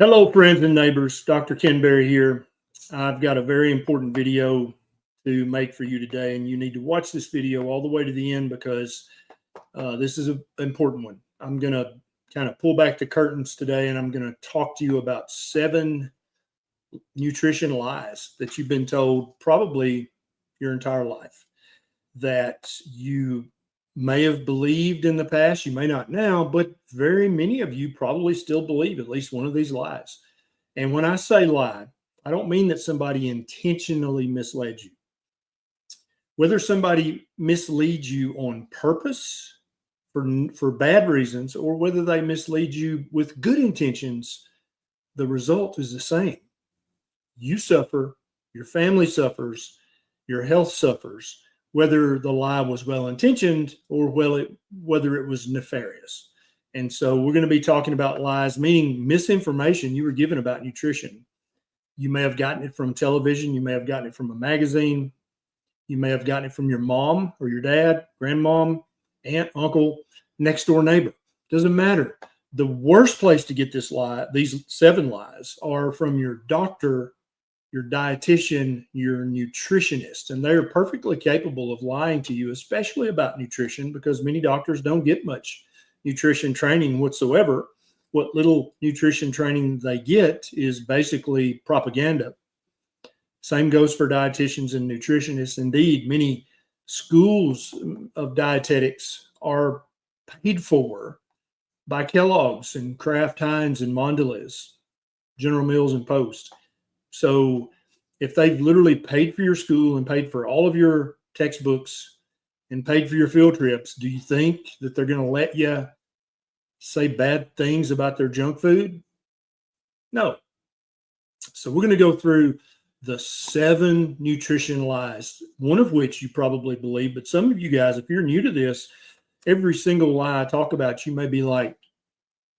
Hello, friends and neighbors. Dr. Ken Berry here. I've got a very important video to make for you today, and you need to watch this video all the way to the end because this is an important one. I'm going to kind of pull back the curtains today, and I'm going to talk to you about 7 nutrition lies that you've been told probably your entire life that you may have believed in the past. You may not now, but very many of you probably still believe at least one of these lies. And when I say lie, I don't mean that somebody intentionally misled you. Whether somebody misleads you on purpose for bad reasons, or whether they mislead you with good intentions, the result is the same. You suffer, your family suffers, your health suffers, whether the lie was well-intentioned or whether it was nefarious. And so we're going to be talking about lies, meaning misinformation you were given about nutrition. You may have gotten it from television. You may have gotten it from a magazine. You may have gotten it from your mom or your dad, grandmom, aunt, uncle, next door neighbor. Doesn't matter. The worst place to get this lie, these 7 lies, are from your doctor, your dietitian, your nutritionist, and they're perfectly capable of lying to you, especially about nutrition, because many doctors don't get much nutrition training whatsoever. What little nutrition training they get is basically propaganda. Same goes for dietitians and nutritionists. Indeed, many schools of dietetics are paid for by Kellogg's and Kraft Heinz and Mondelez, General Mills and Post. So if they've literally paid for your school and paid for all of your textbooks and paid for your field trips, do you think that they're going to let you say bad things about their junk food? No. So we're going to go through the 7 nutrition lies, one of which you probably believe, but some of you guys, if you're new to this, every single lie I talk about, you may be like,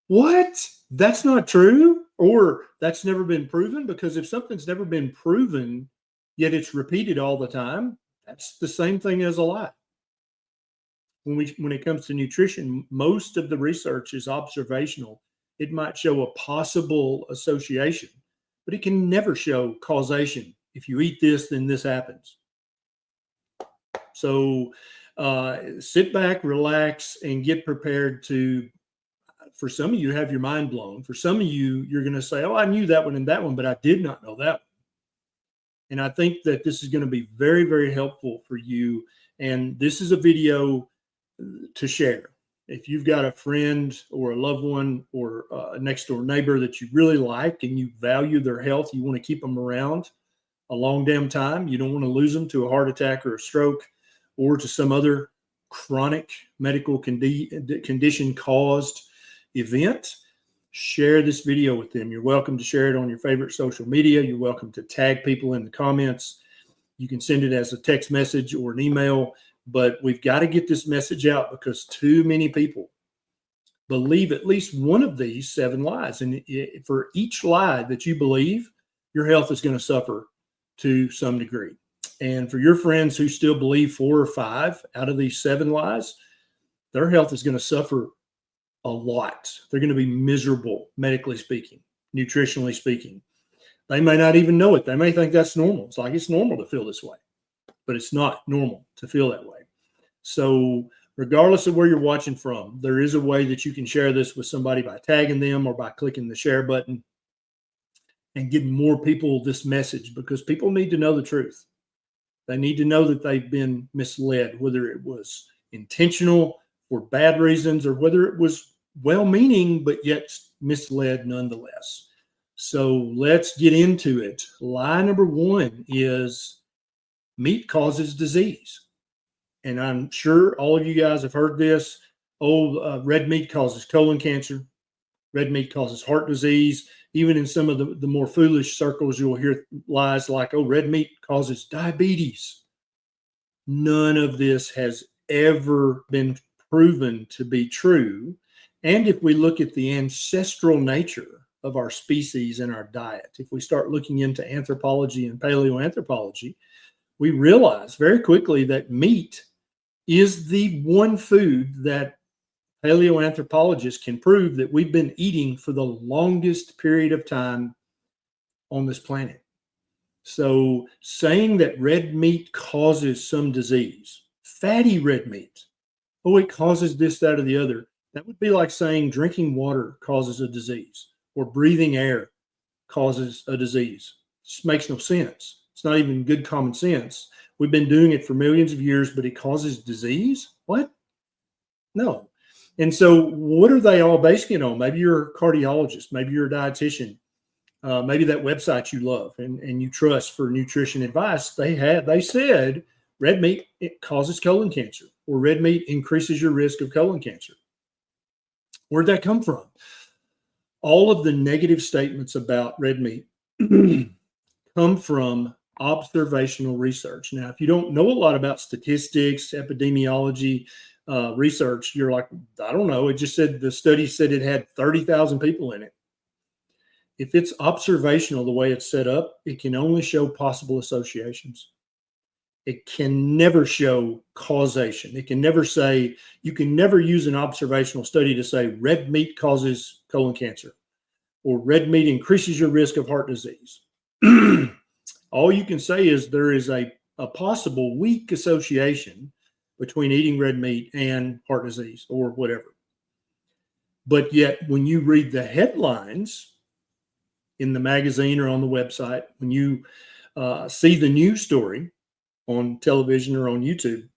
what? That's not true? Or that's never been proven? Because if something's never been proven, yet it's repeated all the time, that's the same thing as a lie. When it comes to nutrition, most of the research is observational. It might show a possible association, but it can never show causation. If you eat this, then this happens. So sit back, relax, and get prepared to, for some of you, have your mind blown. For some of you, you're going to say, oh, I knew that one and that one, but I did not know that one. And I think that this is going to be very, very helpful for you. And this is a video to share. If you've got a friend or a loved one or a next door neighbor that you really like and you value their health, you want to keep them around a long damn time. You don't want to lose them to a heart attack or a stroke or to some other chronic medical condition caused event. Share this video with them. You're welcome to share it on your favorite social media. You're welcome to tag people in the comments. You can send it as a text message or an email, but we've got to get this message out because too many people believe at least one of these 7 lies. And for each lie that you believe, your health is going to suffer to some degree. And for your friends who still believe 4 or 5 out of these 7 lies, their health is going to suffer a lot. They're going to be miserable, medically speaking, nutritionally speaking. They may not even know it. They may think that's normal. It's like it's normal to feel this way, but it's not normal to feel that way. So regardless of where you're watching from, there is a way that you can share this with somebody by tagging them or by clicking the share button and getting more people this message, because people need to know the truth. They need to know that they've been misled, whether it was intentional for bad reasons or whether it was well-meaning, but yet misled nonetheless. So let's get into it. Lie number 1 is meat causes disease. And I'm sure all of you guys have heard this. Red meat causes colon cancer. Red meat causes heart disease. Even in some of the more foolish circles, you'll hear lies like, oh, red meat causes diabetes. None of this has ever been proven to be true. And if we look at the ancestral nature of our species and our diet, if we start looking into anthropology and paleoanthropology, we realize very quickly that meat is the one food that paleoanthropologists can prove that we've been eating for the longest period of time on this planet. So saying that red meat causes some disease, fatty red meat, oh, it causes this, that, or the other. That would be like saying drinking water causes a disease or breathing air causes a disease. It just makes no sense. It's not even good common sense. We've been doing it for millions of years, but it causes disease? What? No. And so what are they all basing it on? Maybe you're a cardiologist, maybe you're a dietitian, maybe that website you love and you trust for nutrition advice. They said red meat, it causes colon cancer, or red meat increases your risk of colon cancer. Where'd that come from? All of the negative statements about red meat come from observational research. Now, if you don't know a lot about statistics, epidemiology, research, you're like, I don't know. It just said the study said it had 30,000 people in it. If it's observational, the way it's set up, it can only show possible associations. It can never show causation. It can never say, you can never use an observational study to say red meat causes colon cancer or red meat increases your risk of heart disease. All you can say is there is a possible weak association between eating red meat and heart disease or whatever. But yet, when you read the headlines in the magazine or on the website, when you see the news story on television or on YouTube,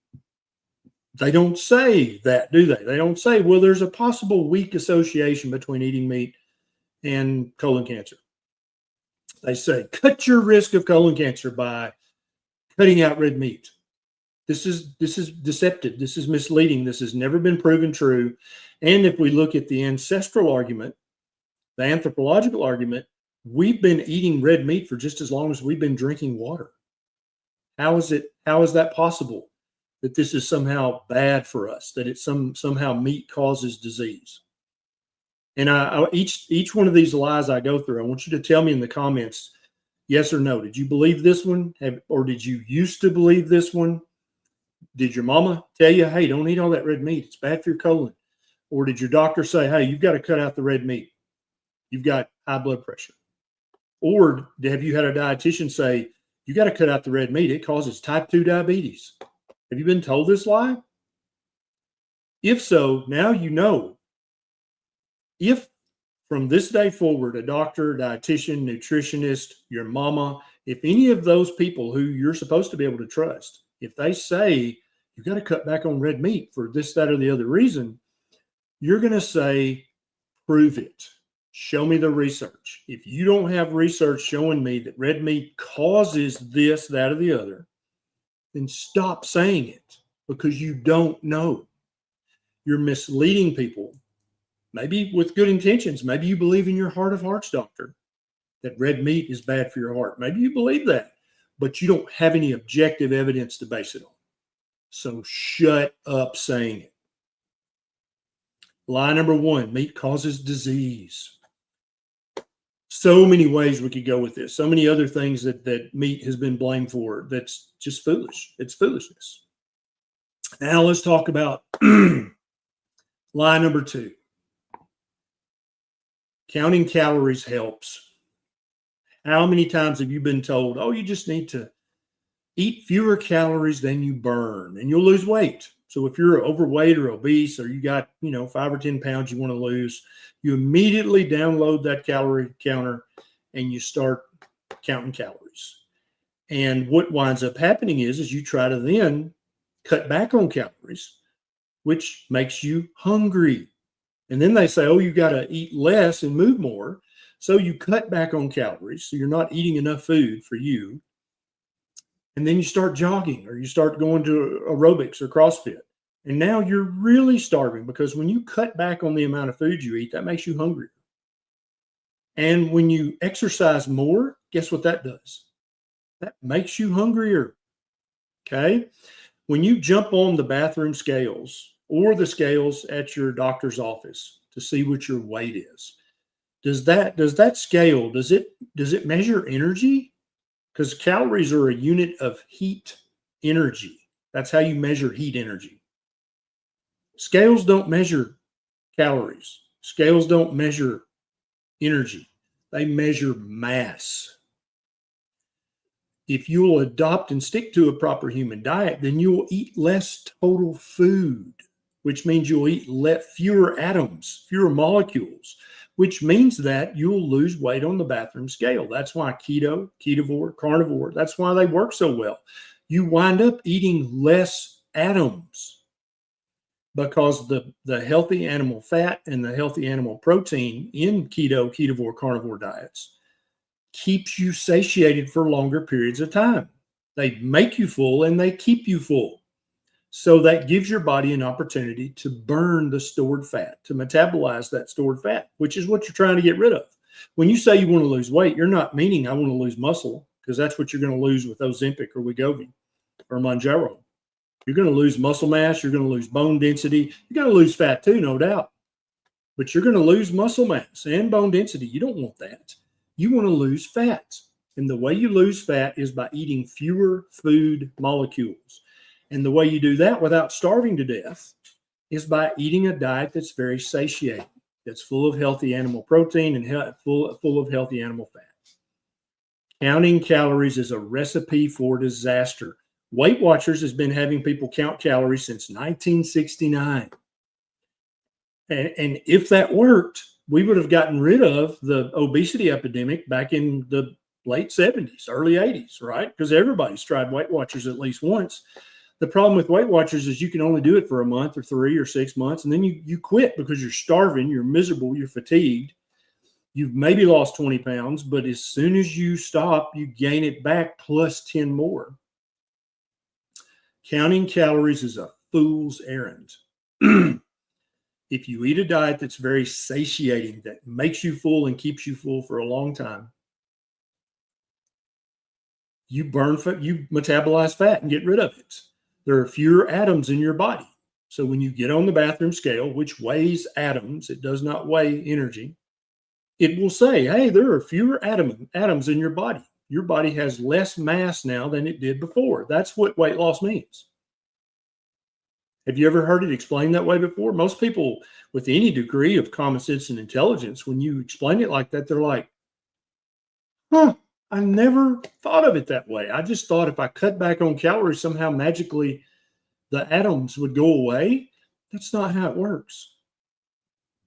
they don't say that, do they? They don't say, well, there's a possible weak association between eating meat and colon cancer. They say, cut your risk of colon cancer by cutting out red meat. This is deceptive. This is misleading. This has never been proven true. And if we look at the ancestral argument, the anthropological argument, we've been eating red meat for just as long as we've been drinking water. How is that possible that this is somehow bad for us, that it's somehow meat causes disease? And each one of these lies I go through, I want you to tell me in the comments, yes or no. Did you believe this one? Or did you used to believe this one? Did your mama tell you, hey, don't eat all that red meat, it's bad for your colon? Or did your doctor say, hey, you've got to cut out the red meat, you've got high blood pressure? Or have you had a dietitian say, you got to cut out the red meat, it causes type 2 diabetes? Have you been told this lie? If so, now you know. If from this day forward, a doctor, dietitian, nutritionist, your mama, if any of those people who you're supposed to be able to trust, if they say you got to cut back on red meat for this, that, or the other reason, you're going to say, prove it. Show me the research. If you don't have research showing me that red meat causes this, that, or the other, then stop saying it, because you don't know. You're misleading people. Maybe with good intentions. Maybe you believe in your heart of hearts, doctor, that red meat is bad for your heart. Maybe you believe that, but you don't have any objective evidence to base it on. So shut up saying it. Lie number one, meat causes disease. So many ways we could go with this. So many other things that meat has been blamed for. That's just foolish. It's foolishness. Now let's talk about lie number two. Counting calories helps. How many times have you been told, oh, you just need to eat fewer calories than you burn and you'll lose weight? So if you're overweight or obese, or you got, 5 or 10 pounds you want to lose, you immediately download that calorie counter and you start counting calories. And what winds up happening is you try to then cut back on calories, which makes you hungry. And then they say, oh, you got to eat less and move more. So you cut back on calories. So you're not eating enough food for you. And then you start jogging, or you start going to aerobics or CrossFit. And now you're really starving, because when you cut back on the amount of food you eat, that makes you hungrier. And when you exercise more, guess what that does? That makes you hungrier. Okay. When you jump on the bathroom scales or the scales at your doctor's office to see what your weight is, does that scale, does it measure energy? Because calories are a unit of heat energy. That's how you measure heat energy. Scales don't measure calories. Scales don't measure energy. They measure mass. If you'll adopt and stick to a proper human diet, then you'll eat less total food, which means you'll eat fewer atoms, fewer molecules, which means that you'll lose weight on the bathroom scale. That's why keto, ketovore, carnivore, that's why they work so well. You wind up eating less atoms because the healthy animal fat and the healthy animal protein in keto, ketovore, carnivore diets keeps you satiated for longer periods of time. They make you full and they keep you full. So that gives your body an opportunity to burn the stored fat, to metabolize that stored fat, which is what you're trying to get rid of. When you say you want to lose weight, you're not meaning I want to lose muscle, because that's what you're going to lose with Ozempic or Wegovy or Mounjaro. You're going to lose muscle mass. You're going to lose bone density. You're going to lose fat too, no doubt. But you're going to lose muscle mass and bone density. You don't want that. You want to lose fat. And the way you lose fat is by eating fewer food molecules. And the way you do that without starving to death is by eating a diet that's very satiating, that's full of healthy animal protein and full of healthy animal fat. Counting calories is a recipe for disaster. Weight Watchers has been having people count calories since 1969. And if that worked, we would have gotten rid of the obesity epidemic back in the late 70s, early 80s, right? Because everybody's tried Weight Watchers at least once. The problem with Weight Watchers is you can only do it for a month or 3 or 6 months, and then you quit because you're starving, you're miserable, you're fatigued. You've maybe lost 20 pounds, but as soon as you stop, you gain it back plus 10 more. Counting calories is a fool's errand. If you eat a diet that's very satiating, that makes you full and keeps you full for a long time, you burn fat, you metabolize fat and get rid of it. There are fewer atoms in your body. So when you get on the bathroom scale, which weighs atoms, it does not weigh energy, it will say, hey, there are fewer atoms in your body. Your body has less mass now than it did before. That's what weight loss means. Have you ever heard it explained that way before? Most people with any degree of common sense and intelligence, when you explain it like that, they're like, I never thought of it that way. I just thought if I cut back on calories, somehow magically the atoms would go away. That's not how it works.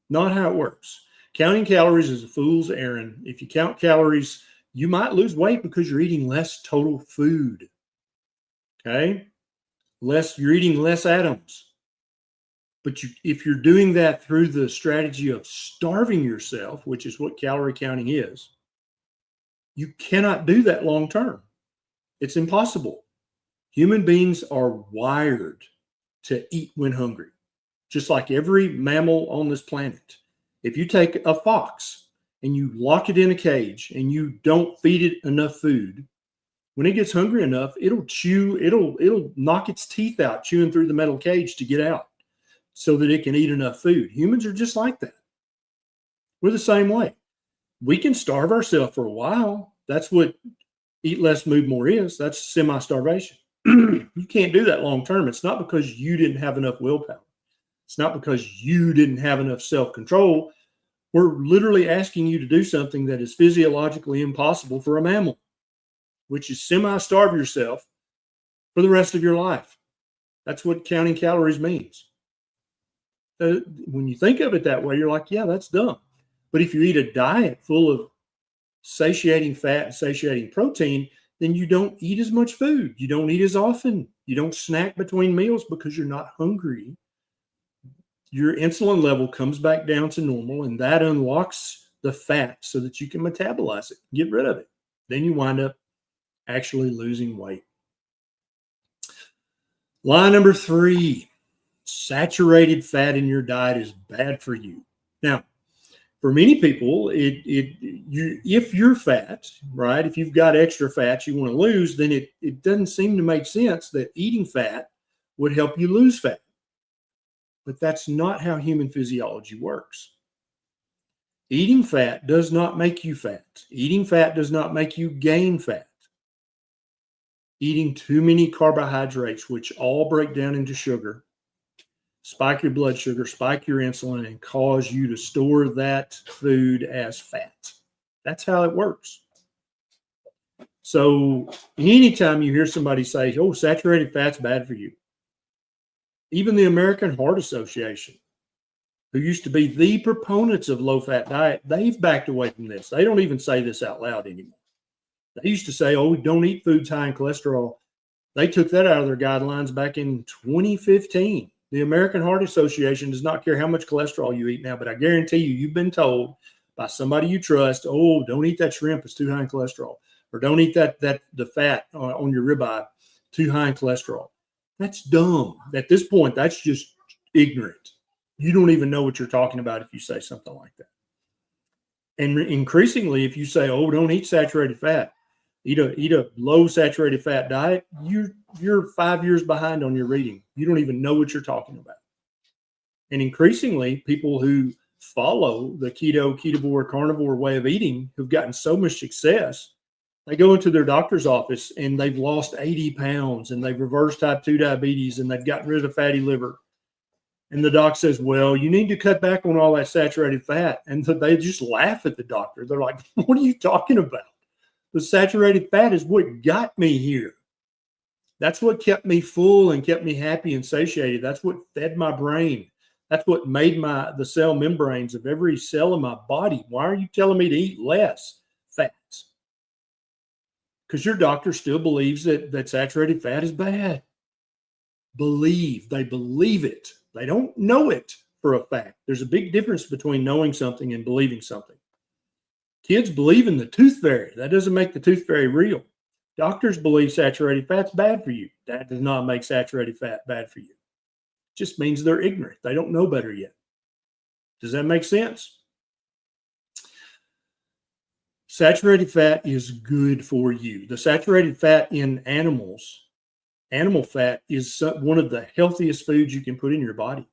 Not how it works. Counting calories is a fool's errand. If you count calories, you might lose weight because you're eating less total food. Okay? You're eating less atoms. But if you're doing that through the strategy of starving yourself, which is what calorie counting is, you cannot do that long term. It's impossible. Human beings are wired to eat when hungry, just like every mammal on this planet. If you take a fox and you lock it in a cage and you don't feed it enough food, when it gets hungry enough, it'll knock its teeth out chewing through the metal cage to get out so that it can eat enough food. Humans are just like that. We're the same way. We can starve ourselves for a while. That's what eat less, move more is. That's semi-starvation. You can't do that long term. It's not because you didn't have enough willpower. It's not because you didn't have enough self-control. We're literally asking you to do something that is physiologically impossible for a mammal, which is semi-starve yourself for the rest of your life. That's what counting calories means. When you think of it that way, you're like, yeah, that's dumb. But if you eat a diet full of satiating fat and satiating protein, then you don't eat as much food. You don't eat as often. You don't snack between meals because you're not hungry. Your insulin level comes back down to normal, and that unlocks the fat so that you can metabolize it, get rid of it. Then you wind up actually losing weight. Lie number 3, saturated fat in your diet is bad for you. Now, for many people, if you're fat, right, if you've got extra fat you want to lose, then it doesn't seem to make sense that eating fat would help you lose fat. But that's not how human physiology works. Eating fat does not make you fat. Eating fat does not make you gain fat. Eating too many carbohydrates, which all break down into sugar, spike your blood sugar, spike your insulin, and cause you to store that food as fat. That's how it works. So anytime you hear somebody say, oh, saturated fat's bad for you, even the American Heart Association, who used to be the proponents of low-fat diet, they've backed away from this. They don't even say this out loud anymore. They used to say, oh, don't eat foods high in cholesterol. They took that out of their guidelines back in 2015. The American Heart Association does not care how much cholesterol you eat now, but I guarantee you, you've been told by somebody you trust, oh, don't eat that shrimp, it's too high in cholesterol. Or don't eat the fat on your ribeye, too high in cholesterol. That's dumb. At this point, that's just ignorant. You don't even know what you're talking about if you say something like that. And increasingly, if you say, oh, don't eat saturated fat, eat a low saturated fat diet, you're 5 years behind on your reading. You don't even know what you're talking about. And increasingly, people who follow the keto, ketovore, carnivore way of eating who've gotten so much success, they go into their doctor's office and they've lost 80 pounds and they've reversed type 2 diabetes and they've gotten rid of fatty liver. And the doc says, well, you need to cut back on all that saturated fat. And they just laugh at the doctor. They're like, what are you talking about? The saturated fat is what got me here. That's what kept me full and kept me happy and satiated. That's what fed my brain. That's what made the cell membranes of every cell in my body. Why are you telling me to eat less fats? Because your doctor still believes that saturated fat is bad. They believe it. They don't know it for a fact. There's a big difference between knowing something and believing something. Kids believe in the tooth fairy. That doesn't make the tooth fairy real. Doctors believe saturated fat's bad for you. That does not make saturated fat bad for you. It just means they're ignorant. They don't know better yet. Does that make sense? Saturated fat is good for you. The saturated fat in animals, animal fat, is one of the healthiest foods you can put in your body.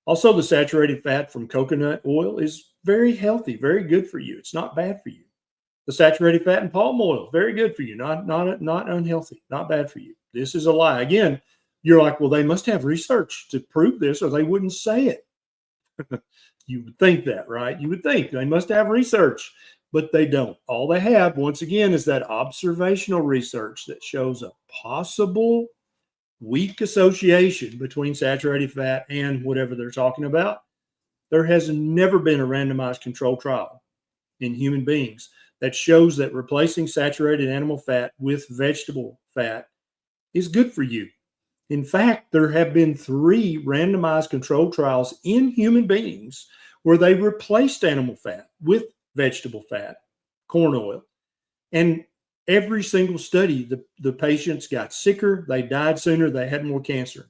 Also, the saturated fat from coconut oil is very healthy, very good for you. It's not bad for you. The saturated fat in palm oil, very good for you, not unhealthy, not bad for you. This is a lie. Again, you're like, well, they must have research to prove this or they wouldn't say it. You would think that, right? You would think they must have research, but they don't. All they have, once again, is that observational research that shows a possible weak association between saturated fat and whatever they're talking about. There has never been a randomized controlled trial in human beings that shows that replacing saturated animal fat with vegetable fat is good for you. In fact, there have been 3 randomized controlled trials in human beings where they replaced animal fat with vegetable fat, corn oil. And every single study, the patients got sicker, they died sooner, they had more cancer.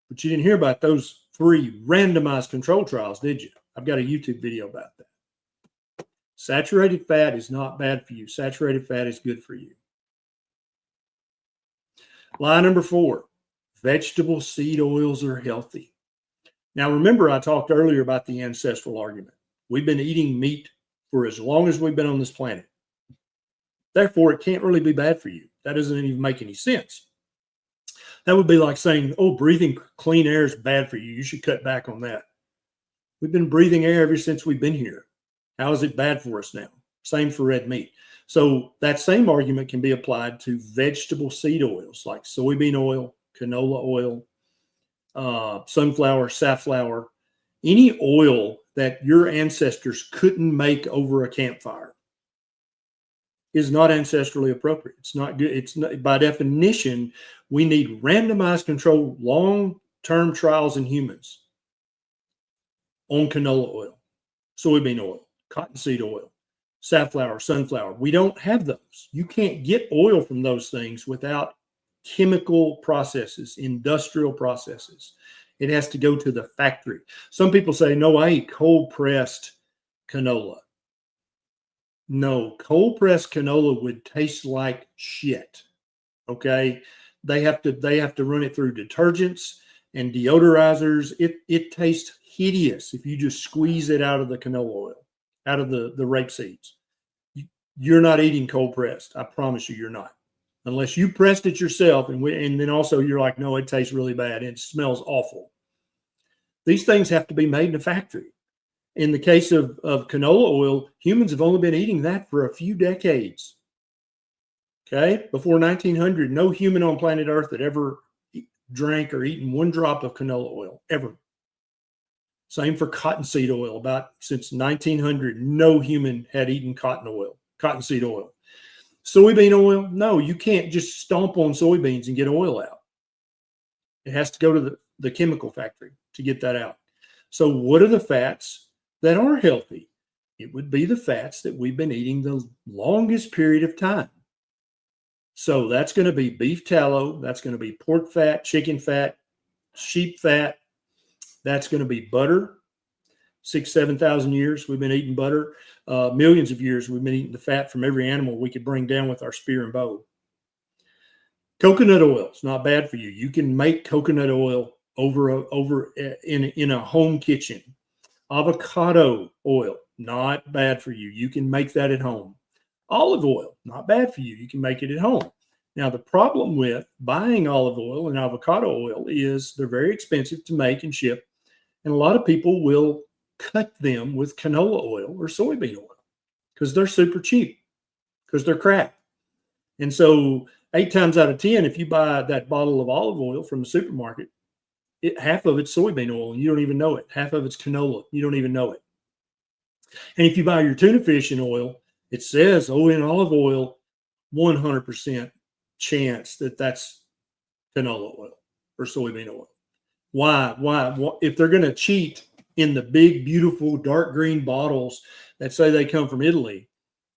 But you didn't hear about those 3 randomized controlled trials, did you? I've got a YouTube video about that. Saturated fat is not bad for you. Saturated fat is good for you. Lie number 4, vegetable seed oils are healthy. Now, remember, I talked earlier about the ancestral argument. We've been eating meat for as long as we've been on this planet. Therefore, it can't really be bad for you. That doesn't even make any sense. That would be like saying, oh, breathing clean air is bad for you. You should cut back on that. We've been breathing air ever since we've been here. How is it bad for us now? Same for red meat. So that same argument can be applied to vegetable seed oils like soybean oil, canola oil, sunflower, safflower, any oil that your ancestors couldn't make over a campfire is not ancestrally appropriate. It's not good. It's not, by definition, we need randomized controlled long-term trials in humans on canola oil, soybean oil, cottonseed oil, safflower, sunflower. We don't have those. You can't get oil from those things without chemical processes, industrial processes. It has to go to the factory. Some people say, no, I eat cold pressed canola. No, cold pressed canola would taste like shit. Okay. They have to run it through detergents and deodorizers. It tastes hideous if you just squeeze it out of the canola oil, out of the rape seeds. You're not eating cold pressed. I promise you, you're not. unless you pressed it yourself. And then also you're like, no, it tastes really bad. It smells awful. These things have to be made in a factory. In the case of canola oil, humans have only been eating that for a few decades. Okay. Before 1900, no human on planet Earth had ever drank or eaten one drop of canola oil, ever. Same for cottonseed oil. About since 1900, no human had eaten cottonseed oil. Soybean oil, no, you can't just stomp on soybeans and get oil out. It has to go to the chemical factory to get that out. So what are the fats that are healthy? It would be the fats that we've been eating the longest period of time. So that's going to be beef tallow. That's going to be pork fat, chicken fat, sheep fat. That's going to be butter. 6,000-7,000 years we've been eating butter. Millions of years we've been eating the fat from every animal we could bring down with our spear and bow. Coconut oil is not bad for you. You can make coconut oil over in a home kitchen. Avocado oil, not bad for you. You can make that at home. Olive oil, not bad for you. You can make it at home. Now, the problem with buying olive oil and avocado oil is they're very expensive to make and ship. And a lot of people will cut them with canola oil or soybean oil because they're super cheap, because they're crap. And so 8 times out of 10, if you buy that bottle of olive oil from the supermarket, half of it's soybean oil and you don't even know it. Half of it's canola. You don't even know it. And if you buy your tuna fish in oil, it says, in olive oil, 100% chance that that's canola oil or soybean oil. Why? If they're going to cheat in the big, beautiful, dark green bottles that say they come from Italy,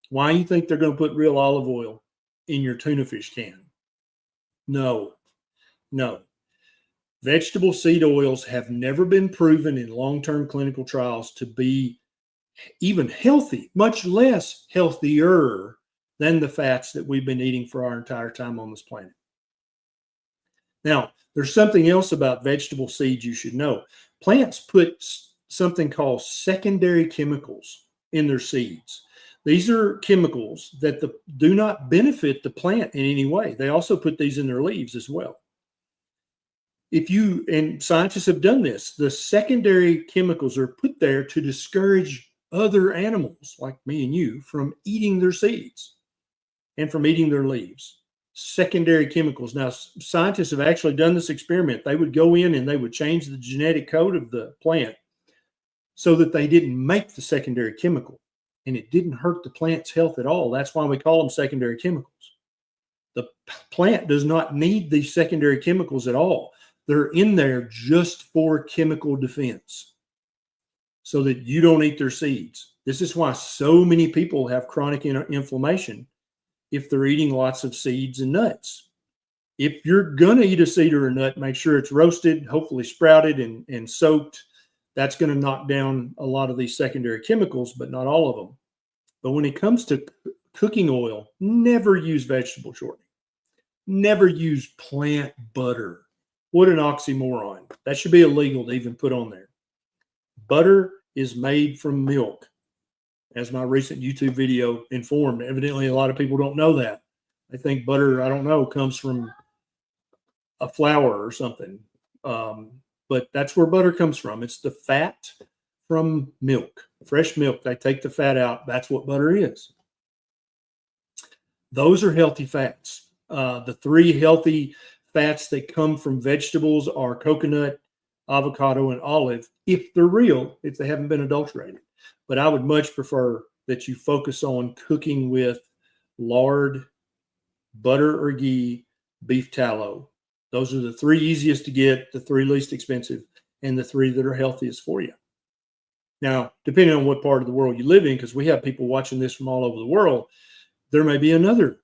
why do you think they're going to put real olive oil in your tuna fish can? No. Vegetable seed oils have never been proven in long-term clinical trials to be even healthy, much less healthier than the fats that we've been eating for our entire time on this planet. Now, there's something else about vegetable seeds you should know. Plants put something called secondary chemicals in their seeds. These are chemicals that do not benefit the plant in any way. They also put these in their leaves as well. And scientists have done this, the secondary chemicals are put there to discourage other animals like me and you from eating their seeds and from eating their leaves. Secondary chemicals. Now, scientists have actually done this experiment. They would go in and they would change the genetic code of the plant so that they didn't make the secondary chemical, and it didn't hurt the plant's health at all. That's why we call them secondary chemicals. The plant does not need these secondary chemicals at all. They're in there just for chemical defense so that you don't eat their seeds. This is why so many people have chronic inflammation if they're eating lots of seeds and nuts. If you're going to eat a seed or a nut, make sure it's roasted, hopefully sprouted and soaked. That's going to knock down a lot of these secondary chemicals, but not all of them. But when it comes to cooking oil, never use vegetable shortening. Never use plant butter. What an oxymoron. That should be illegal to even put on there. Butter is made from milk, as my recent YouTube video informed. Evidently, a lot of people don't know that. They think butter, I don't know, comes from a flour or something. But that's where butter comes from. It's the fat from milk, fresh milk. They take the fat out. That's what butter is. Those are healthy fats. The 3 healthy fats that come from vegetables are coconut, avocado, and olive, if they're real, if they haven't been adulterated. But I would much prefer that you focus on cooking with lard, butter or ghee, beef tallow. Those are the 3 easiest to get, the 3 least expensive, and the 3 that are healthiest for you. Now, depending on what part of the world you live in, because we have people watching this from all over the world, there may be another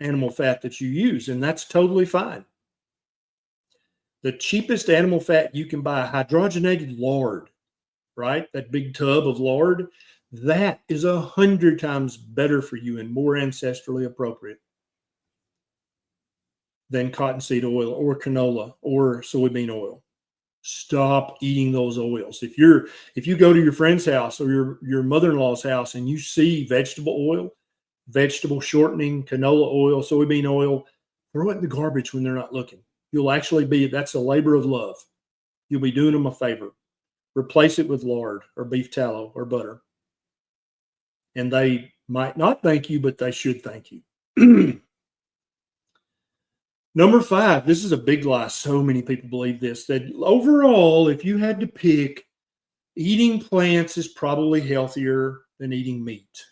animal fat that you use, and that's totally fine. The cheapest animal fat you can buy, hydrogenated lard, right? That big tub of lard, that is 100 times better for you and more ancestrally appropriate than cottonseed oil or canola or soybean oil. Stop eating those oils. If you go to your friend's house or your mother-in-law's house and you see vegetable oil, vegetable shortening, canola oil, soybean oil. Throw it in the garbage when they're not looking. You'll actually that's a labor of love. You'll be doing them a favor. Replace it with lard or beef tallow or butter. And they might not thank you, but they should thank you. Number 5, this is a big lie. So many people believe this, that overall, if you had to pick, eating plants is probably healthier than eating meat.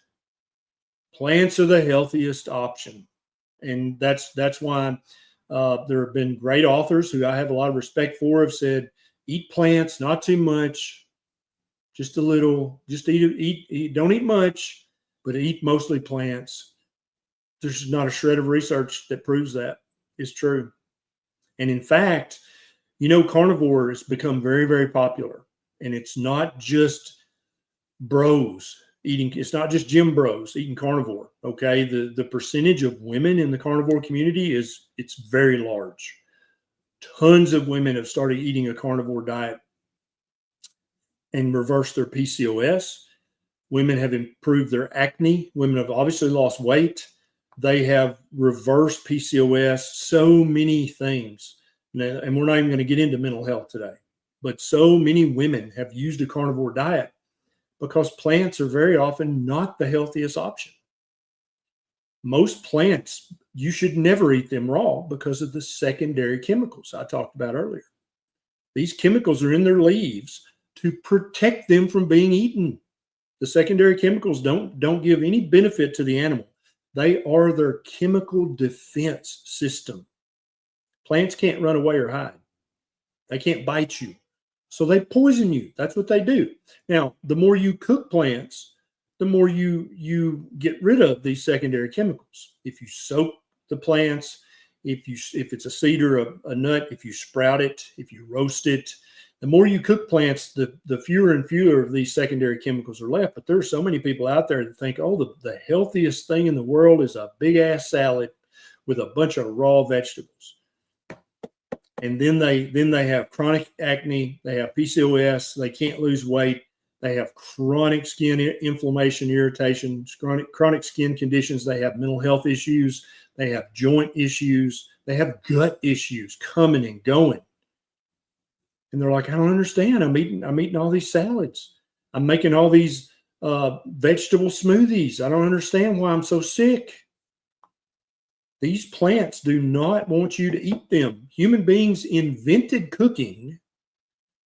Plants are the healthiest option. And that's why there have been great authors who I have a lot of respect for have said, eat plants, not too much, just a little, just eat, don't eat much, but eat mostly plants. There's not a shred of research that proves that is true. And in fact, carnivore has become very, very popular. And it's not just bros eating, it's not just gym bros eating carnivore. Okay. The percentage of women in the carnivore community it's very large. Tons of women have started eating a carnivore diet and reversed their PCOS. Women have improved their acne. Women have obviously lost weight. They have reversed PCOS, so many things. And we're not even going to get into mental health today. But so many women have used a carnivore diet because plants are very often not the healthiest option. Most plants, you should never eat them raw because of the secondary chemicals I talked about earlier. These chemicals are in their leaves to protect them from being eaten. The secondary chemicals don't give any benefit to the animal. They are their chemical defense system. Plants can't run away or hide. They can't bite you. So they poison you. That's what they do. Now, the more you cook plants, the more you get rid of these secondary chemicals. If you soak the plants, if it's a seed or a nut, if you sprout it, if you roast it, the more you cook plants, the fewer and fewer of these secondary chemicals are left. But there are so many people out there that think, oh, the healthiest thing in the world is a big ass salad with a bunch of raw vegetables. And then they have chronic acne, they have PCOS, they can't lose weight, they have chronic skin inflammation, irritation, chronic skin conditions, they have mental health issues, they have joint issues, they have gut issues coming and going. And they're like, I don't understand. I'm eating all these salads. I'm making all these vegetable smoothies. I don't understand why I'm so sick. These plants do not want you to eat them. Human beings invented cooking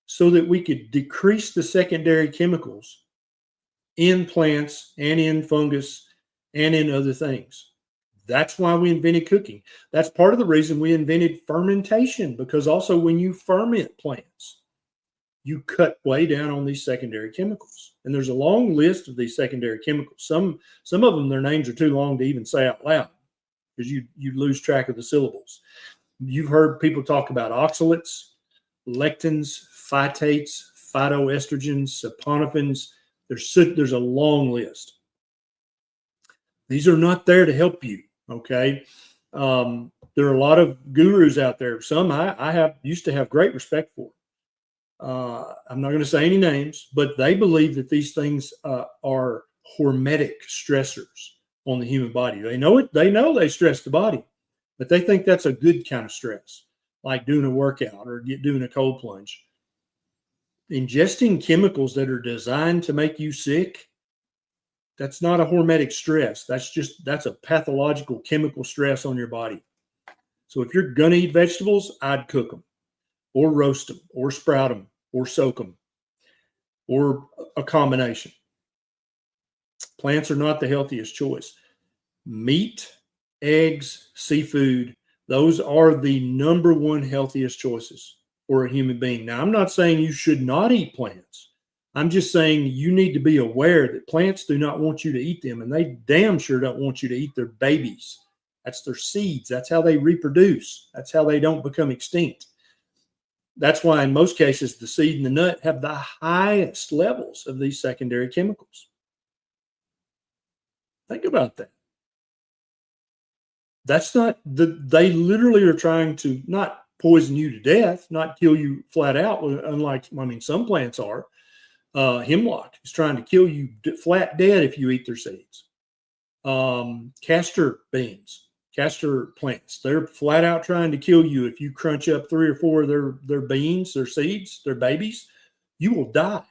so that we could decrease the secondary chemicals in plants and in fungus and in other things. That's why we invented cooking. That's part of the reason we invented fermentation, because also when you ferment plants, you cut way down on these secondary chemicals. And there's a long list of these secondary chemicals. Some of them, their names are too long to even say out loud because you lose track of the syllables. You've heard people talk about oxalates, lectins, phytates, phytoestrogens, saponins. There's a long list. These are not there to help you. Okay. There are a lot of gurus out there. Some I used to have great respect for. I'm not going to say any names, but they believe that these things are hormetic stressors on the human body. They know it. They know they stress the body, but they think that's a good kind of stress, like doing a workout or doing a cold plunge. Ingesting chemicals that are designed to make you sick, that's not a hormetic stress. That's a pathological chemical stress on your body. So if you're going to eat vegetables, I'd cook them or roast them or sprout them or soak them or a combination. Plants are not the healthiest choice. Meat, eggs, seafood, those are the number one healthiest choices for a human being. Now, I'm not saying you should not eat plants. I'm just saying you need to be aware that plants do not want you to eat them, and they damn sure don't want you to eat their babies. That's their seeds. That's how they reproduce. That's how they don't become extinct. That's why in most cases, the seed and the nut have the highest levels of these secondary chemicals. Think about that. They literally are trying to not poison you to death, not kill you flat out, unlike, some plants are. Hemlock is trying to kill you flat dead if you eat their seeds. Castor beans, castor plants. They're flat out trying to kill you. If you crunch up 3 or 4 of their beans, their seeds, their babies, you will die.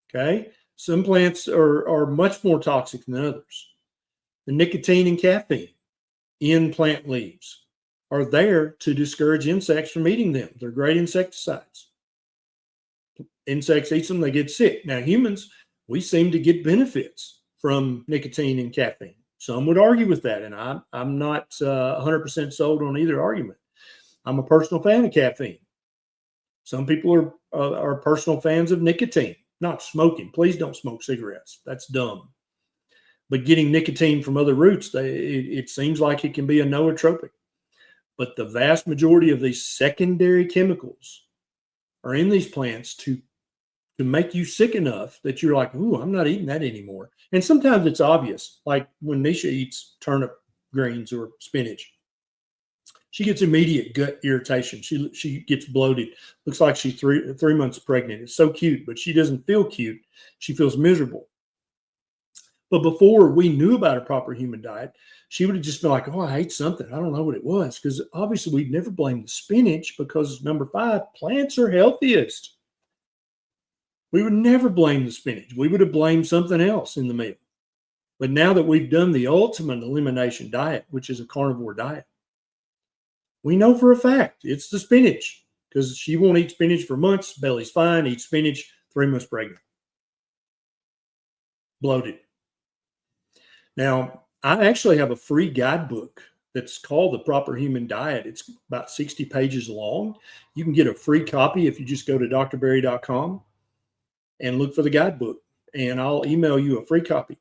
Okay. Some plants are much more toxic than others. The nicotine and caffeine in plant leaves are there to discourage insects from eating them. They're great insecticides. Insects eat them, they get sick. Now, humans, we seem to get benefits from nicotine and caffeine. Some would argue with that, and I'm not 100% sold on either argument. I'm a personal fan of caffeine. Some people are personal fans of nicotine. Not smoking. Please don't smoke cigarettes. That's dumb. But getting nicotine from other roots, it seems like it can be a nootropic. But the vast majority of these secondary chemicals are in these plants to make you sick enough that you're like, ooh, I'm not eating that anymore. And sometimes it's obvious, like when Nisha eats turnip greens or spinach. She gets immediate gut irritation. She gets bloated. Looks like she's three months pregnant. It's so cute, but she doesn't feel cute. She feels miserable. But before we knew about a proper human diet, she would have just been like, oh, I ate something. I don't know what it was. Because obviously we'd never blame the spinach because number 5, plants are healthiest. We would never blame the spinach. We would have blamed something else in the meal. But now that we've done the ultimate elimination diet, which is a carnivore diet, we know for a fact it's the spinach because she won't eat spinach for months. Belly's fine. Eats spinach, 3 months pregnant. Bloated. Now, I actually have a free guidebook that's called The Proper Human Diet. It's about 60 pages long. You can get a free copy if you just go to drberry.com and look for the guidebook, and I'll email you a free copy.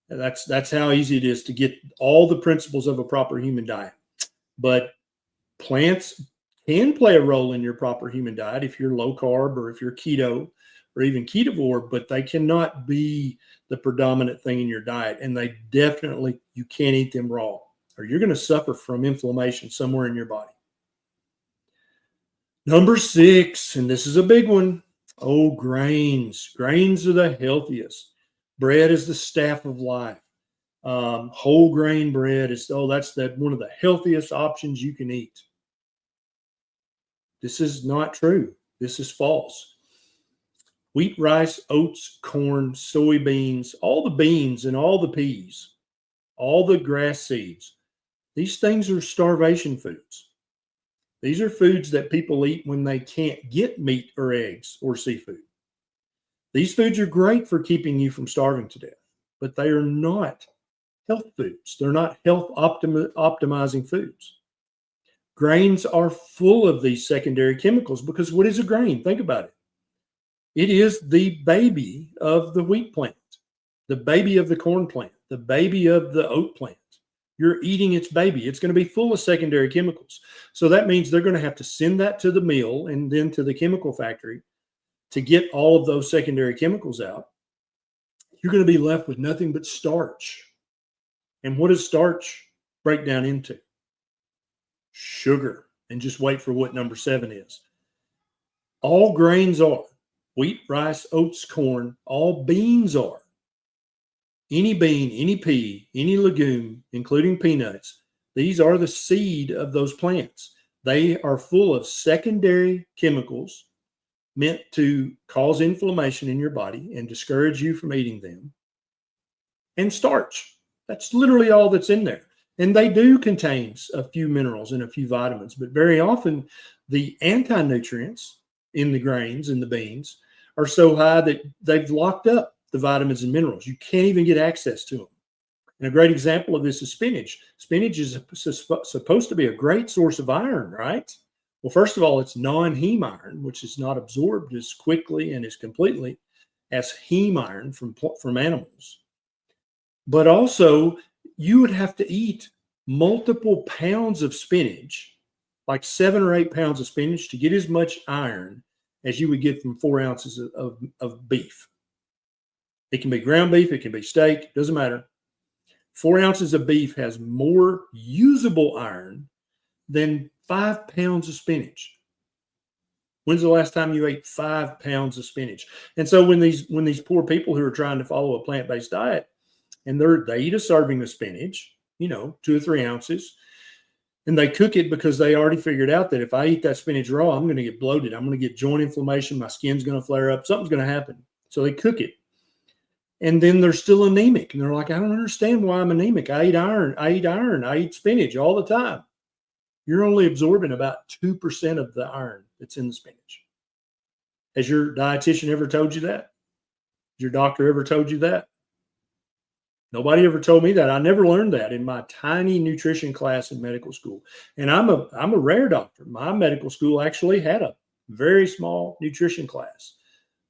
That's how easy it is to get all the principles of a proper human diet. But plants can play a role in your proper human diet if you're low carb or if you're keto or even ketovore, but they cannot be the predominant thing in your diet. And they definitely, you can't eat them raw or you're going to suffer from inflammation somewhere in your body. Number 6, and this is a big one. Oh, grains. Grains are the healthiest. Bread is the staff of life. Whole grain bread is that's one of the healthiest options you can eat. This is not true. This is false. Wheat, rice, oats, corn, soybeans, all the beans and all the peas, all the grass seeds. These things are starvation foods. These are foods that people eat when they can't get meat or eggs or seafood. These foods are great for keeping you from starving to death, but they are not health foods. They're not health optimizing foods. Grains are full of these secondary chemicals because what is a grain? Think about it. It is the baby of the wheat plant, the baby of the corn plant, the baby of the oat plant. You're eating its baby. It's going to be full of secondary chemicals. So that means they're going to have to send that to the mill and then to the chemical factory to get all of those secondary chemicals out. You're going to be left with nothing but starch. And what does starch break down into? Sugar. And just wait for what number 7 is. All grains are. Wheat, rice, oats, corn. All beans are. Any bean, any pea, any legume, including peanuts, these are the seed of those plants. They are full of secondary chemicals meant to cause inflammation in your body and discourage you from eating them. And starch. That's literally all that's in there. And they do contain a few minerals and a few vitamins, but very often the anti-nutrients in the grains and the beans are so high that they've locked up the vitamins and minerals. You can't even get access to them. And a great example of this is spinach. Spinach is supposed to be a great source of iron, right? Well, first of all, it's non-heme iron, which is not absorbed as quickly and as completely as heme iron from animals. But also, you would have to eat multiple pounds of spinach, like 7 or 8 pounds of spinach, to get as much iron as you would get from 4 ounces of beef. It can be ground beef, it can be steak, doesn't matter. 4 ounces of beef has more usable iron than 5 pounds of spinach. When's the last time you ate 5 pounds of spinach? And so when these poor people who are trying to follow a plant-based diet, and they eat a serving of spinach, 2 or 3 ounces, and they cook it because they already figured out that if I eat that spinach raw, I'm going to get bloated. I'm going to get joint inflammation. My skin's going to flare up. Something's going to happen. So they cook it. And then they're still anemic. And they're like, I don't understand why I'm anemic. I eat iron. I eat spinach all the time. You're only absorbing about 2% of the iron that's in the spinach. Has your dietitian ever told you that? Has your doctor ever told you that? Nobody ever told me that. I never learned that in my tiny nutrition class in medical school. And I'm a rare doctor. My medical school actually had a very small nutrition class.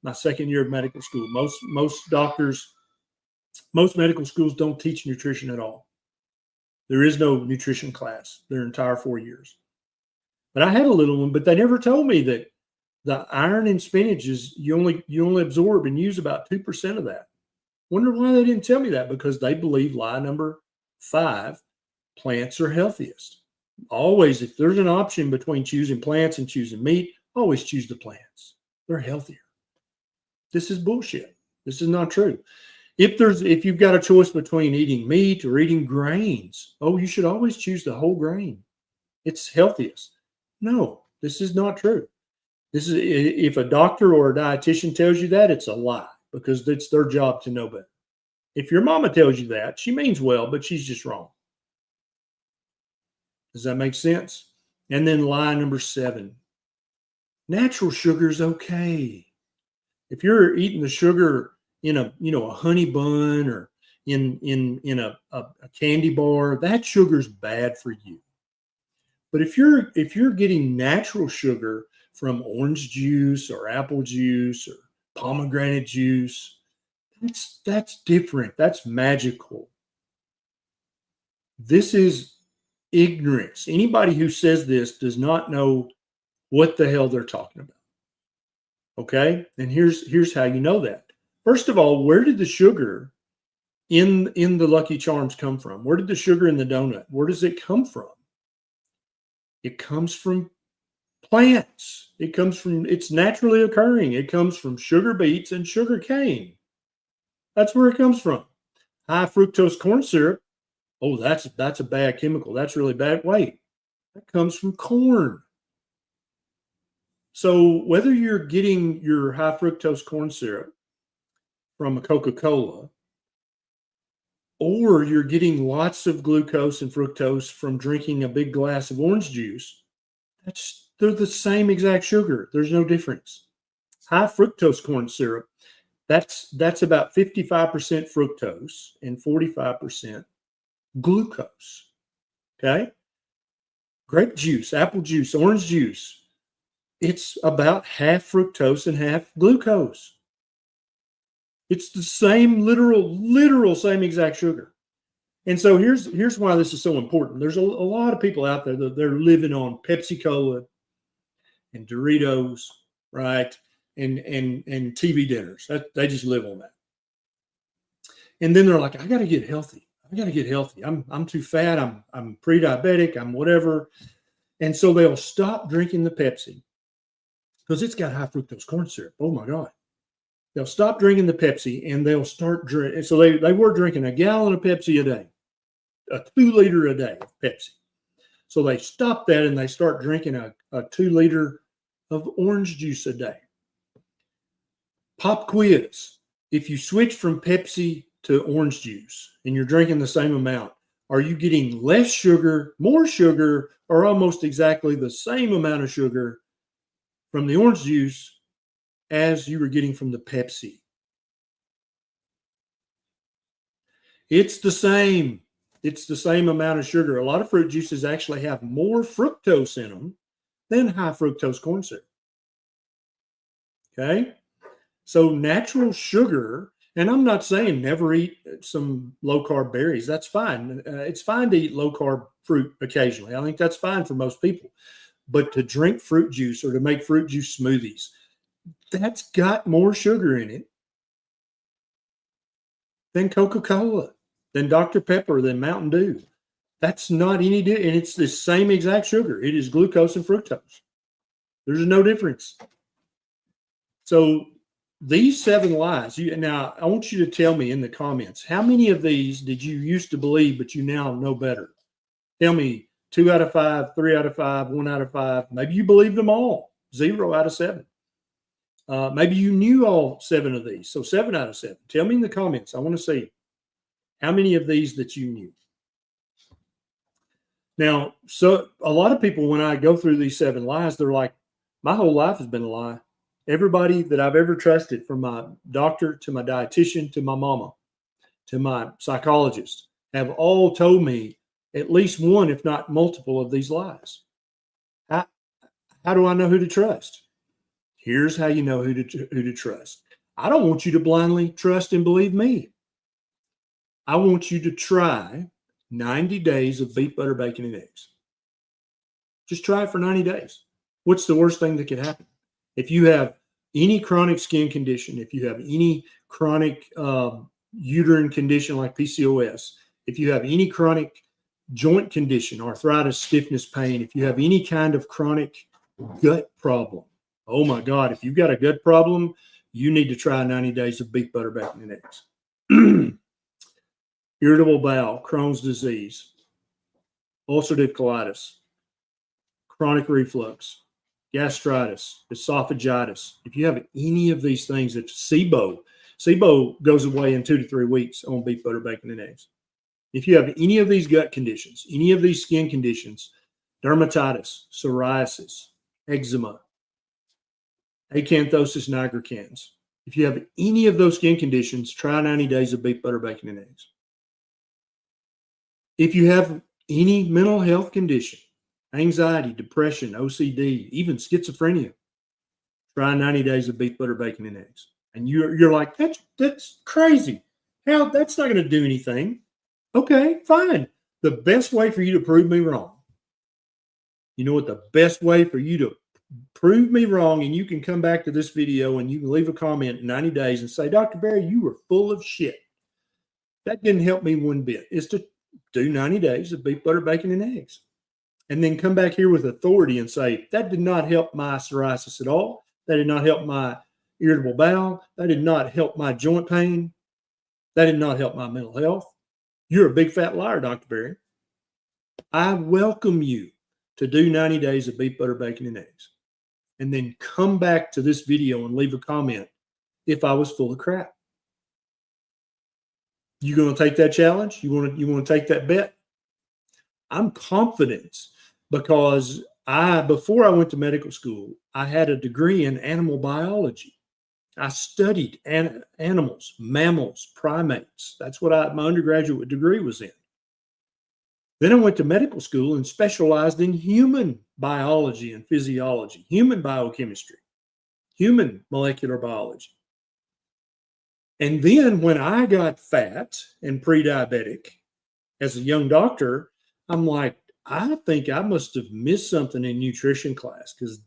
My second year of medical school. Most medical schools don't teach nutrition at all. There is no nutrition class their entire 4 years. But I had a little one, but they never told me that the iron in spinach is you only absorb and use about 2% of that. Wonder why they didn't tell me that, because they believe lie number 5, plants are healthiest. Always, if there's an option between choosing plants and choosing meat, always choose the plants. They're healthier. This is bullshit. This is not true. If you've got a choice between eating meat or eating grains, you should always choose the whole grain. It's healthiest. No, this is not true. If a doctor or a dietitian tells you that, it's a lie, because it's their job to know better. If your mama tells you that, she means well, but she's just wrong. Does that make sense? And then lie number 7. Natural sugar is okay. If you're eating the sugar in a honey bun or in a candy bar, that sugar's bad for you. But if you're getting natural sugar from orange juice or apple juice or pomegranate juice, that's different. That's magical. This is ignorance. Anybody who says this does not know what the hell they're talking about. Okay? And here's how you know that. First of all, where did the sugar in the Lucky Charms come from? Where did the sugar in the donut? Where does it come from? It comes from plants. It's naturally occurring. It comes from sugar beets and sugar cane. That's where it comes from. High fructose corn syrup. Oh, that's a bad chemical. That's really bad. Wait, that comes from corn. So whether you're getting your high fructose corn syrup from a Coca-Cola, or you're getting lots of glucose and fructose from drinking a big glass of orange juice, they're the same exact sugar. There's no difference. High fructose corn syrup, that's about 55% fructose and 45% glucose. Okay? Grape juice, apple juice, orange juice, it's about half fructose and half glucose. It's the same literal same exact sugar. And so here's why this is so important. There's a lot of people out there that they're living on Pepsi Cola and Doritos, right? And TV dinners. They just live on that. And then they're like, I got to get healthy. I'm too fat. I'm pre-diabetic. I'm whatever. And so they'll stop drinking the Pepsi because it's got high fructose corn syrup. Oh my God. They'll stop drinking the Pepsi and they'll start drinking. So they were drinking a gallon of Pepsi a day, a 2 liter a day of Pepsi. So they stop that and they start drinking a 2 liter of orange juice a day. Pop quiz. If you switch from Pepsi to orange juice and you're drinking the same amount, are you getting less sugar, more sugar, or almost exactly the same amount of sugar from the orange juice as you were getting from the Pepsi? It's the same. It's the same amount of sugar. A lot of fruit juices actually have more fructose in them than high fructose corn syrup. Okay? So natural sugar, and I'm not saying never eat some low-carb berries. That's fine. It's fine to eat low-carb fruit occasionally. I think that's fine for most people. But to drink fruit juice or to make fruit juice smoothies, that's got more sugar in it than Coca-Cola, than Dr. Pepper, than Mountain Dew. That's not any different. And it's the same exact sugar. It is glucose and fructose. There's no difference. So these 7 lies, now I want you to tell me in the comments, how many of these did you used to believe, but you now know better? Tell me 2 out of 5, 3 out of 5, 1 out of 5. Maybe you believe them all, 0 out of 7. Maybe you knew all 7 of these, so 7 out of 7. Tell me in the comments. I want to see how many of these that you knew. Now, so a lot of people, when I go through these 7 lies, they're like, my whole life has been a lie. Everybody that I've ever trusted, from my doctor to my dietitian to my mama to my psychologist, have all told me at least one, if not multiple, of these lies. How do I know who to trust? Here's how you know who to trust. I don't want you to blindly trust and believe me. I want you to try 90 days of beef, butter, bacon, and eggs. Just try it for 90 days. What's the worst thing that could happen? If you have any chronic skin condition, if you have any chronic uterine condition like PCOS, if you have any chronic joint condition, arthritis, stiffness, pain, if you have any kind of chronic gut problem, oh my God, if you've got a gut problem, you need to try 90 days of beef, butter, bacon, and eggs. Irritable bowel, Crohn's disease, ulcerative colitis, chronic reflux, gastritis, esophagitis. If you have any of these things, it's SIBO goes away in 2 to 3 weeks on beef, butter, bacon, and eggs. If you have any of these gut conditions, any of these skin conditions, dermatitis, psoriasis, eczema, acanthosis nigricans, if you have any of those skin conditions, try 90 days of beef, butter, bacon, and eggs. If you have any mental health condition, anxiety, depression, OCD, even schizophrenia, try 90 days of beef, butter, bacon, and eggs. And you're like, that's crazy. How? That's not going to do anything. Okay, fine. The best way for you to prove me wrong. You know what the best way for you to prove me wrong, and you can come back to this video and you can leave a comment in 90 days and say, Dr. Barry, you were full of shit. That didn't help me one bit. Is to do 90 days of beef, butter, bacon, and eggs. And then come back here with authority and say, that did not help my psoriasis at all. That did not help my irritable bowel. That did not help my joint pain. That did not help my mental health. You're a big fat liar, Dr. Barry. I welcome you to do 90 days of beef, butter, bacon, and eggs. And then come back to this video and leave a comment if I was full of crap. You going to take that challenge? You want to take that bet? I'm confident because before I went to medical school, I had a degree in animal biology. I studied animals, mammals, primates. That's what my undergraduate degree was in. Then I went to medical school and specialized in human biology and physiology, human biochemistry, human molecular biology. And then when I got fat and pre-diabetic as a young doctor, I'm like, I think I must have missed something in nutrition class because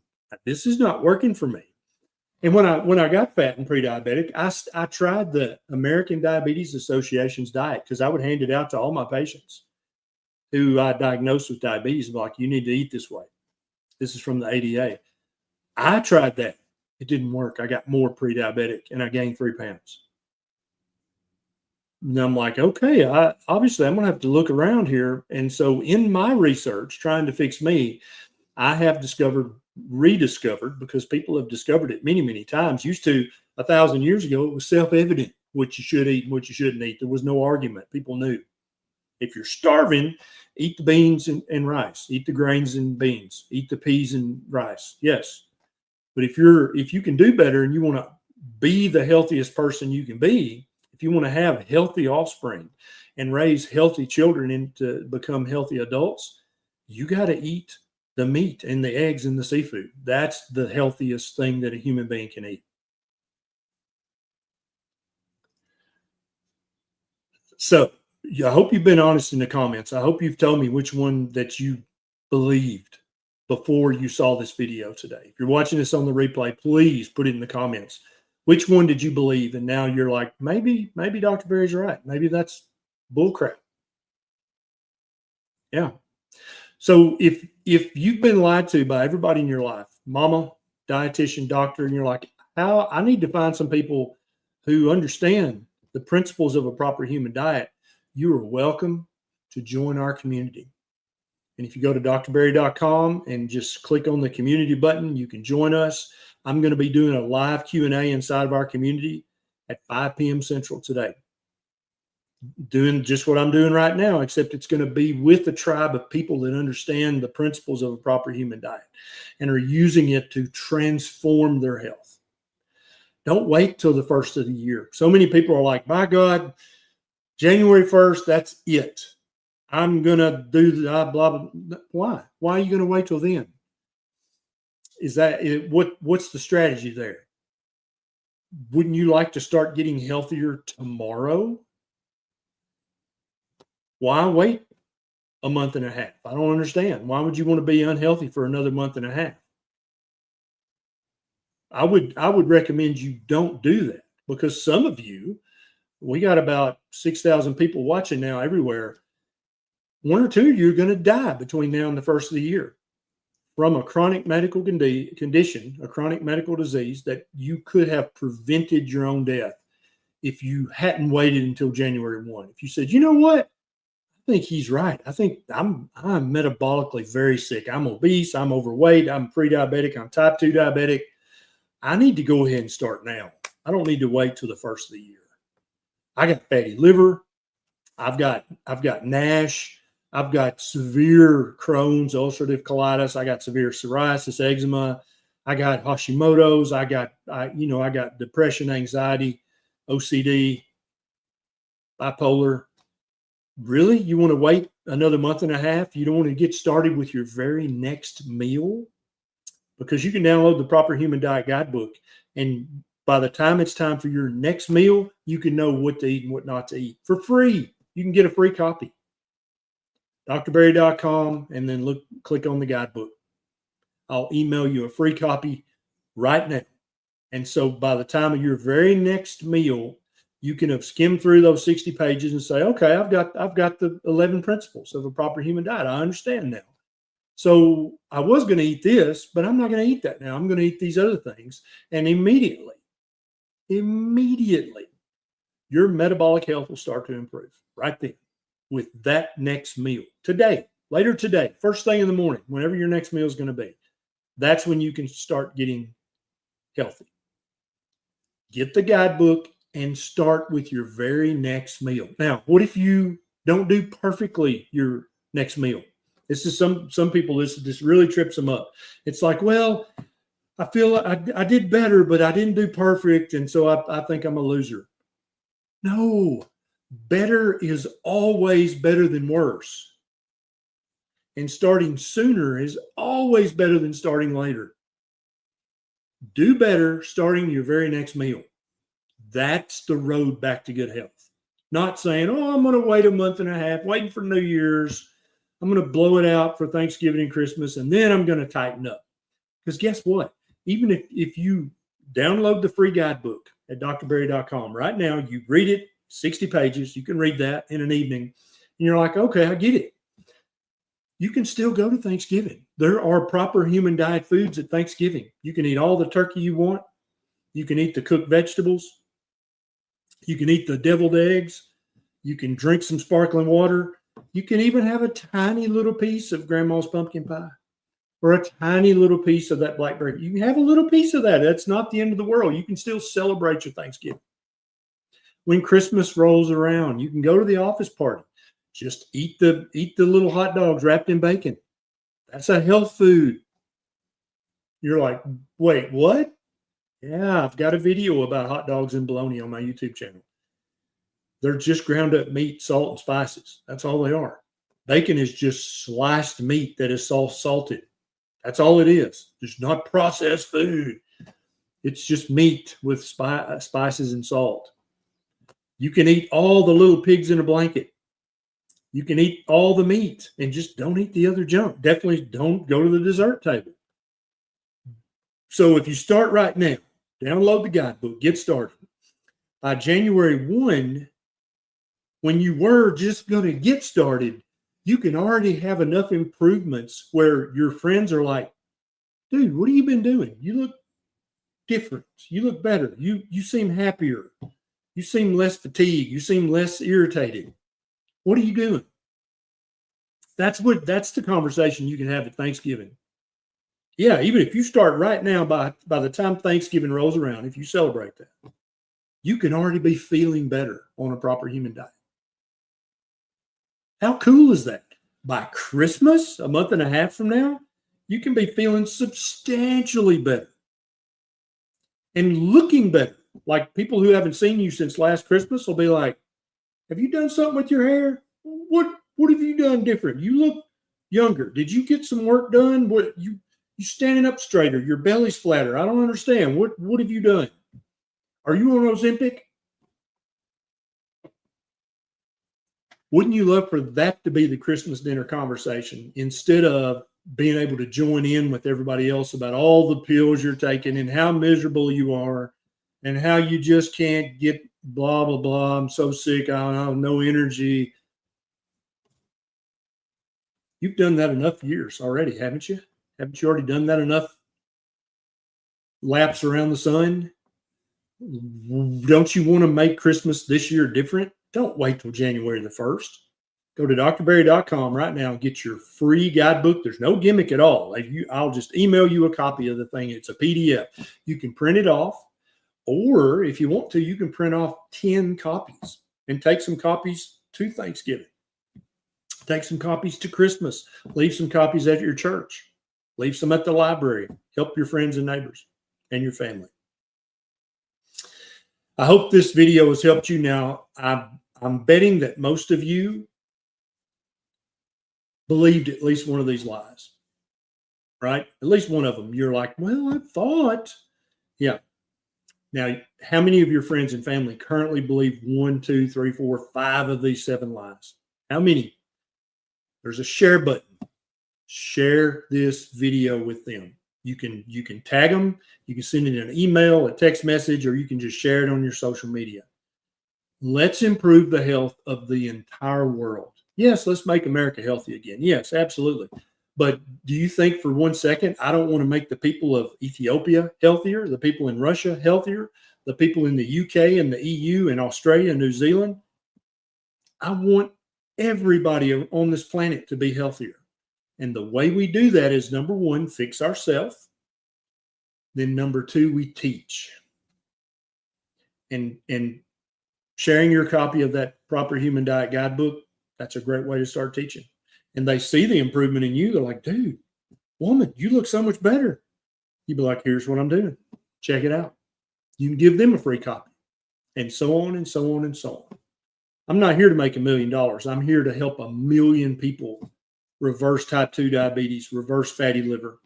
this is not working for me. And when I got fat and pre-diabetic, I tried the American Diabetes Association's diet because I would hand it out to all my patients who I diagnosed with diabetes. I'm like, you need to eat this way. This is from the ADA. I tried that. It didn't work. I got more pre-diabetic and I gained 3 pounds. And I'm like, okay, obviously I'm going to have to look around here. And so in my research, trying to fix me, I have rediscovered, because people have discovered it many, many times. Used to 1,000 years ago, it was self-evident what you should eat and what you shouldn't eat. There was no argument. People knew. If you're starving, eat the beans and rice. Eat the grains and beans. Eat the peas and rice. Yes. But if you can do better and you want to be the healthiest person you can be, if you want to have healthy offspring and raise healthy children and to become healthy adults, you got to eat the meat and the eggs and the seafood. That's the healthiest thing that a human being can eat. So I hope you've been honest in the comments. I hope you've told me which one that you believed before you saw this video today. If you're watching this on the replay, please put it in the comments. Which one did you believe? And now you're like, maybe Dr. Barry's right. Maybe that's bullcrap. Yeah. So if you've been lied to by everybody in your life, mama, dietitian, doctor, and you're like, how I need to find some people who understand the principles of a proper human diet. You are welcome to join our community. And if you go to drberry.com and just click on the community button, you can join us. I'm going to be doing a live Q&A inside of our community at 5 p.m. Central today. Doing just what I'm doing right now, except it's going to be with a tribe of people that understand the principles of a proper human diet and are using it to transform their health. Don't wait till the first of the year. So many people are like, my God, January 1st, that's it. I'm going to do the blah, blah. Why? Why are you going to wait till then? What's the strategy there? Wouldn't you like to start getting healthier tomorrow? Why wait a month and a half? I don't understand. Why would you want to be unhealthy for another month and a half? I would recommend you don't do that, because some of you, we got about 6,000 people watching now everywhere. One or two of you are going to die between now and the first of the year from a chronic medical condition, a chronic medical disease that you could have prevented your own death if you hadn't waited until January 1. If you said, you know what? I think he's right. I think I'm metabolically very sick. I'm obese. I'm overweight. I'm pre-diabetic. I'm type 2 diabetic. I need to go ahead and start now. I don't need to wait till the first of the year. I got fatty liver. I've got NASH. I've got severe Crohn's, ulcerative colitis. I got severe psoriasis, eczema. I got Hashimoto's. I got depression, anxiety, OCD, bipolar. Really? You want to wait another month and a half? You don't want to get started with your very next meal? Because you can download the Proper Human Diet Guidebook, and by the time it's time for your next meal, you can know what to eat and what not to eat for free. You can get a free copy. drberry.com, and then click on the guidebook. I'll email you a free copy right now. And so by the time of your very next meal, you can have skimmed through those 60 pages and say, okay, I've got the 11 principles of a proper human diet. I understand now. So I was going to eat this, but I'm not going to eat that now. I'm going to eat these other things. And immediately, your metabolic health will start to improve right then with that next meal. Later today, first thing in the morning, whenever your next meal is going to be, that's when you can start getting healthy. Get the guidebook and start with your very next meal. Now, what if you don't do perfectly your next meal? This is some people, this really trips them up. It's like, well, I feel I did better, but I didn't do perfect, and so I think I'm a loser. No, better is always better than worse. And starting sooner is always better than starting later. Do better starting your very next meal. That's the road back to good health. Not saying, oh, I'm going to wait a month and a half, waiting for New Year's. I'm going to blow it out for Thanksgiving and Christmas, and then I'm going to tighten up. Because guess what? Even if you download the free guidebook at drberry.com right now, you read it, 60 pages. You can read that in an evening. And you're like, okay, I get it. You can still go to Thanksgiving. There are proper human diet foods at Thanksgiving. You can eat all the turkey you want. You can eat the cooked vegetables. You can eat the deviled eggs. You can drink some sparkling water. You can even have a tiny little piece of grandma's pumpkin pie or a tiny little piece of that blackberry. You can have a little piece of that. That's not the end of the world. You can still celebrate your Thanksgiving. When Christmas rolls around, you can go to the office party. Just eat the little hot dogs wrapped in bacon. That's a health food. You're like, wait, what? Yeah, I've got a video about hot dogs and bologna on my YouTube channel. They're just ground up meat, salt, and spices. That's all they are. Bacon is just sliced meat that is salted. That's all it is. It's not processed food. It's just meat with spices and salt. You can eat all the little pigs in a blanket. You can eat all the meat and just don't eat the other junk. Definitely don't go to the dessert table. So if you start right now, download the guidebook, get started. By January 1, when you were just going to get started, you can already have enough improvements where your friends are like, dude, what have you been doing? You different. You look better. You seem happier. You seem less fatigued. You seem less irritated. What are you doing? That's the conversation you can have at Thanksgiving. Yeah, even if you start right now, by the time Thanksgiving rolls around, if you celebrate that, you can already be feeling better on a proper human diet. How cool is that? By Christmas, a month and a half from now, you can be feeling substantially better and looking better. Like people who haven't seen you since last Christmas will be like, have you done something with your hair? What have you done different? You look younger. Did you get some work done? What you standing up straighter? Your belly's flatter. I don't understand. What have you done? Are you on Ozempic? Wouldn't you love for that to be the Christmas dinner conversation instead of being able to join in with everybody else about all the pills you're taking and how miserable you are and how you just can't get blah, blah, blah. I'm so sick. I have no energy. You've done that enough years already, haven't you? Haven't you already done that enough laps around the sun? Don't you want to make Christmas this year different? Don't wait till January the 1st. Go to drberry.com right now and get your free guidebook. There's no gimmick at all. I'll just email you a copy of the thing. It's a PDF. You can print it off, or if you want to, you can print off 10 copies and take some copies to Thanksgiving. Take some copies to Christmas. Leave some copies at your church. Leave some at the library. Help your friends and neighbors and your family. I hope this video has helped you. Now, I'm betting that most of you believed at least one of these lies, right? At least one of them. You're like, well, I thought. Yeah. Now, how many of your friends and family currently believe 1, 2, 3, 4, 5 of these 7 lies? How many? There's a share button. Share this video with them. You can tag them. You can send it in an email, a text message, or you can just share it on your social media. Let's improve the health of the entire world. Yes, let's make America healthy again. Yes, absolutely. But do you think for 1 second, I don't want to make the people of Ethiopia healthier, the people in Russia healthier, the people in the UK and the EU and Australia and New Zealand? I want everybody on this planet to be healthier. And the way we do that is, number 1, fix ourselves. Then number 2, we teach. And sharing your copy of that Proper Human Diet Guidebook, that's a great way to start teaching. And they see the improvement in you. They're like, dude, woman, you look so much better. You'd be like, here's what I'm doing. Check it out. You can give them a free copy. And so on and so on and so on. I'm not here to make $1 million. I'm here to help 1 million people reverse type 2 diabetes, reverse fatty liver,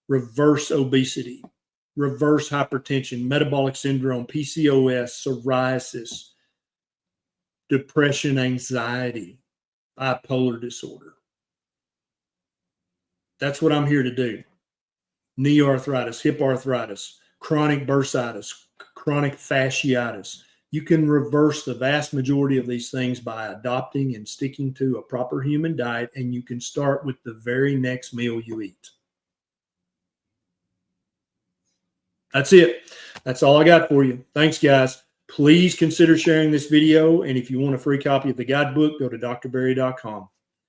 reverse obesity, reverse hypertension, metabolic syndrome, PCOS, psoriasis, depression, anxiety, bipolar disorder. That's what I'm here to do. Knee arthritis, hip arthritis, chronic bursitis, chronic fasciitis. You can reverse the vast majority of these things by adopting and sticking to a proper human diet, and you can start with the very next meal you eat. That's it. That's all I got for you. Thanks, guys. Please consider sharing this video, and if you want a free copy of the guidebook, go to drberry.com.